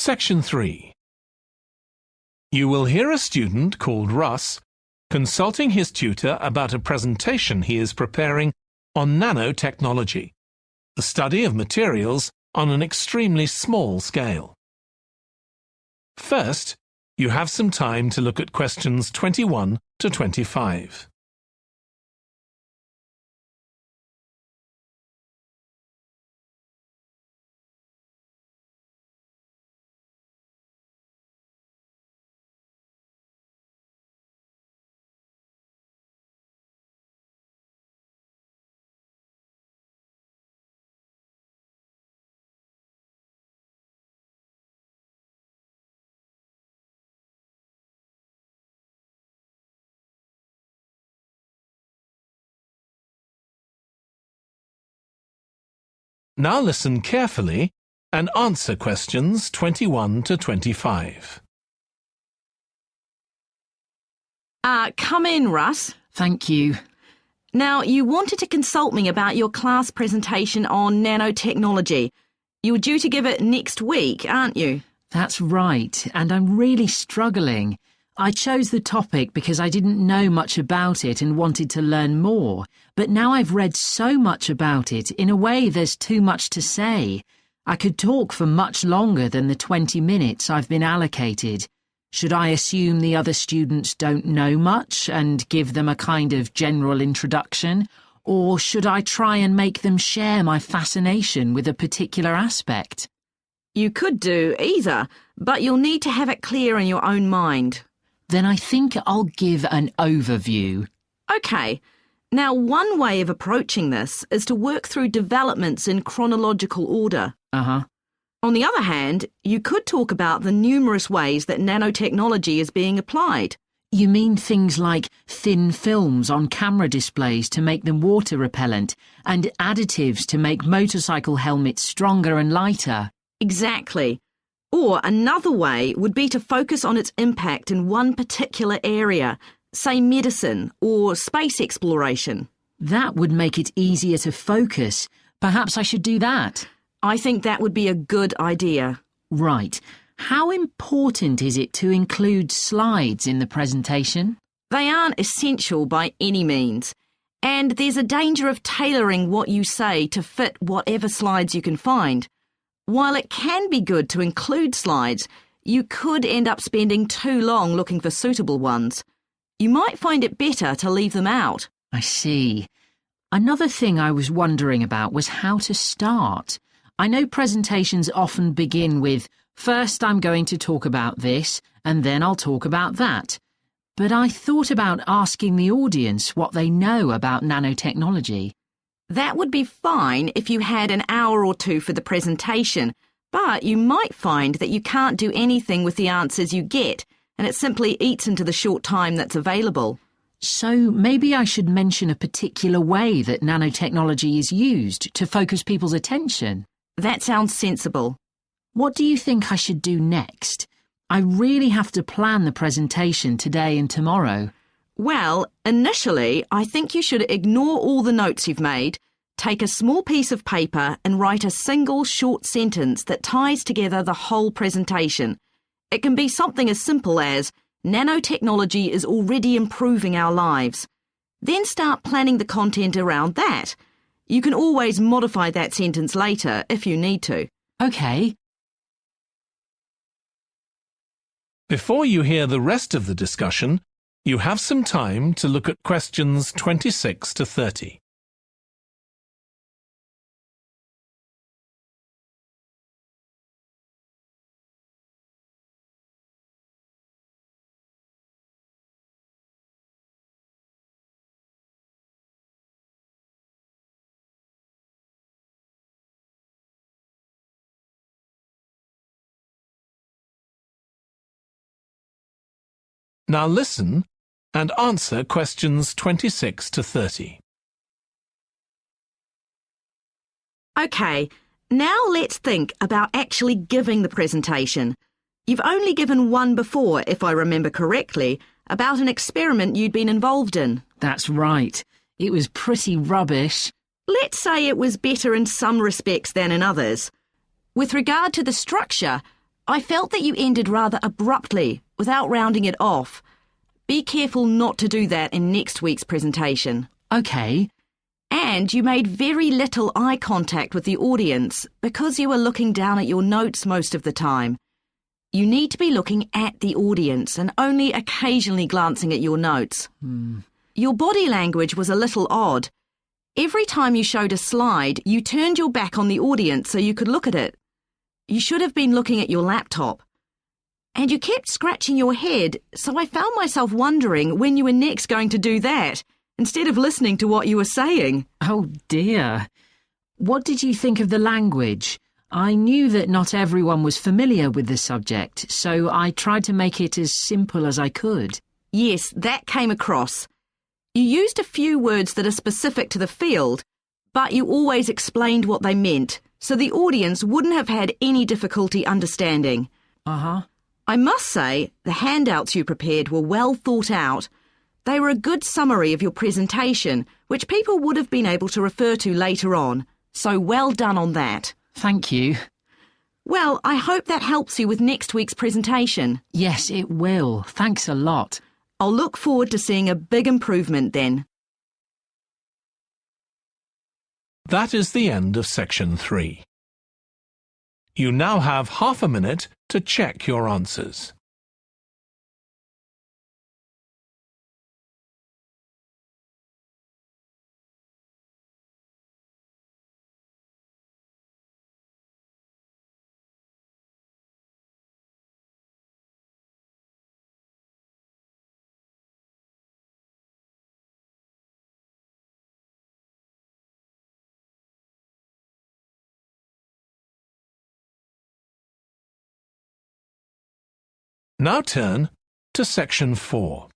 Section 3. You will hear a student called Russ consulting his tutor about a presentation he is preparing on nanotechnology, the study of materials on an extremely small scale. First, you have some time to look at questions 21 to 25. Now listen carefully and answer questions 21 to 25. Come in, Russ. Thank you. Now, you wanted to consult me about your class presentation on nanotechnology. You're due to give it next week, aren't you? That's right, and I'm really struggling. I chose the topic because I didn't know much about it and wanted to learn more, but now I've read so much about it, in a way there's too much to say. I could talk for much longer than the 20 minutes I've been allocated. Should I assume the other students don't know much and give them a kind of general introduction, or should I try and make them share my fascination with a particular aspect? You could do either, but you'll need to have it clear in your own mind. Then I think I'll give an overview. OK. Now, one way of approaching this is to work through developments in chronological order. On the other hand, you could talk about the numerous ways that nanotechnology is being applied. You mean things like thin films on camera displays to make them water repellent and additives to make motorcycle helmets stronger and lighter? Exactly. Or another way would be to focus on its impact in one particular area, say medicine or space exploration. That would make it easier to focus. Perhaps I should do that. I think that would be a good idea. Right. How important is it to include slides in the presentation? They aren't essential by any means, and there's a danger of tailoring what you say to fit whatever slides you can find. While it can be good to include slides, you could end up spending too long looking for suitable ones. You might find it better to leave them out. I see. Another thing I was wondering about was how to start. I know presentations often begin with, first I'm going to talk about this, and then I'll talk about that. But I thought about asking the audience what they know about nanotechnology. That would be fine if you had an hour or two for the presentation, but you might find that you can't do anything with the answers you get, and it simply eats into the short time that's available. So maybe I should mention a particular way that nanotechnology is used to focus people's attention. That sounds sensible. What do you think I should do next? I really have to plan the presentation today and tomorrow. Well, initially, I think you should ignore all the notes you've made, take a small piece of paper and write a single short sentence that ties together the whole presentation. It can be something as simple as, nanotechnology is already improving our lives. Then start planning the content around that. You can always modify that sentence later if you need to. OK. Before you hear the rest of the discussion, you have some time to look at questions 26 to 30. Now listen and answer questions 26 to 30. OK, now let's think about actually giving the presentation. You've only given one before, if I remember correctly, about an experiment you'd been involved in. That's right. It was pretty rubbish. Let's say it was better in some respects than in others. With regard to the structure, I felt that you ended rather abruptly, without rounding it off. Be careful not to do that in next week's presentation. OK. And you made very little eye contact with the audience because you were looking down at your notes most of the time. You need to be looking at the audience and only occasionally glancing at your notes. Your body language was a little odd. Every time you showed a slide, you turned your back on the audience so you could look at it. You should have been looking at your laptop. And you kept scratching your head, so I found myself wondering when you were next going to do that, instead of listening to what you were saying. Oh dear. What did you think of the language? I knew that not everyone was familiar with the subject, so I tried to make it as simple as I could. Yes, that came across. You used a few words that are specific to the field, but you always explained what they meant, so the audience wouldn't have had any difficulty understanding. I must say, the handouts you prepared were well thought out. They were a good summary of your presentation, which people would have been able to refer to later on, so well done on that. Thank you. Well, I hope that helps you with next week's presentation. Yes, it will. Thanks a lot. I'll look forward to seeing a big improvement then. That is the end of section 3. You now have half a minute to check your answers. Now turn to section 4.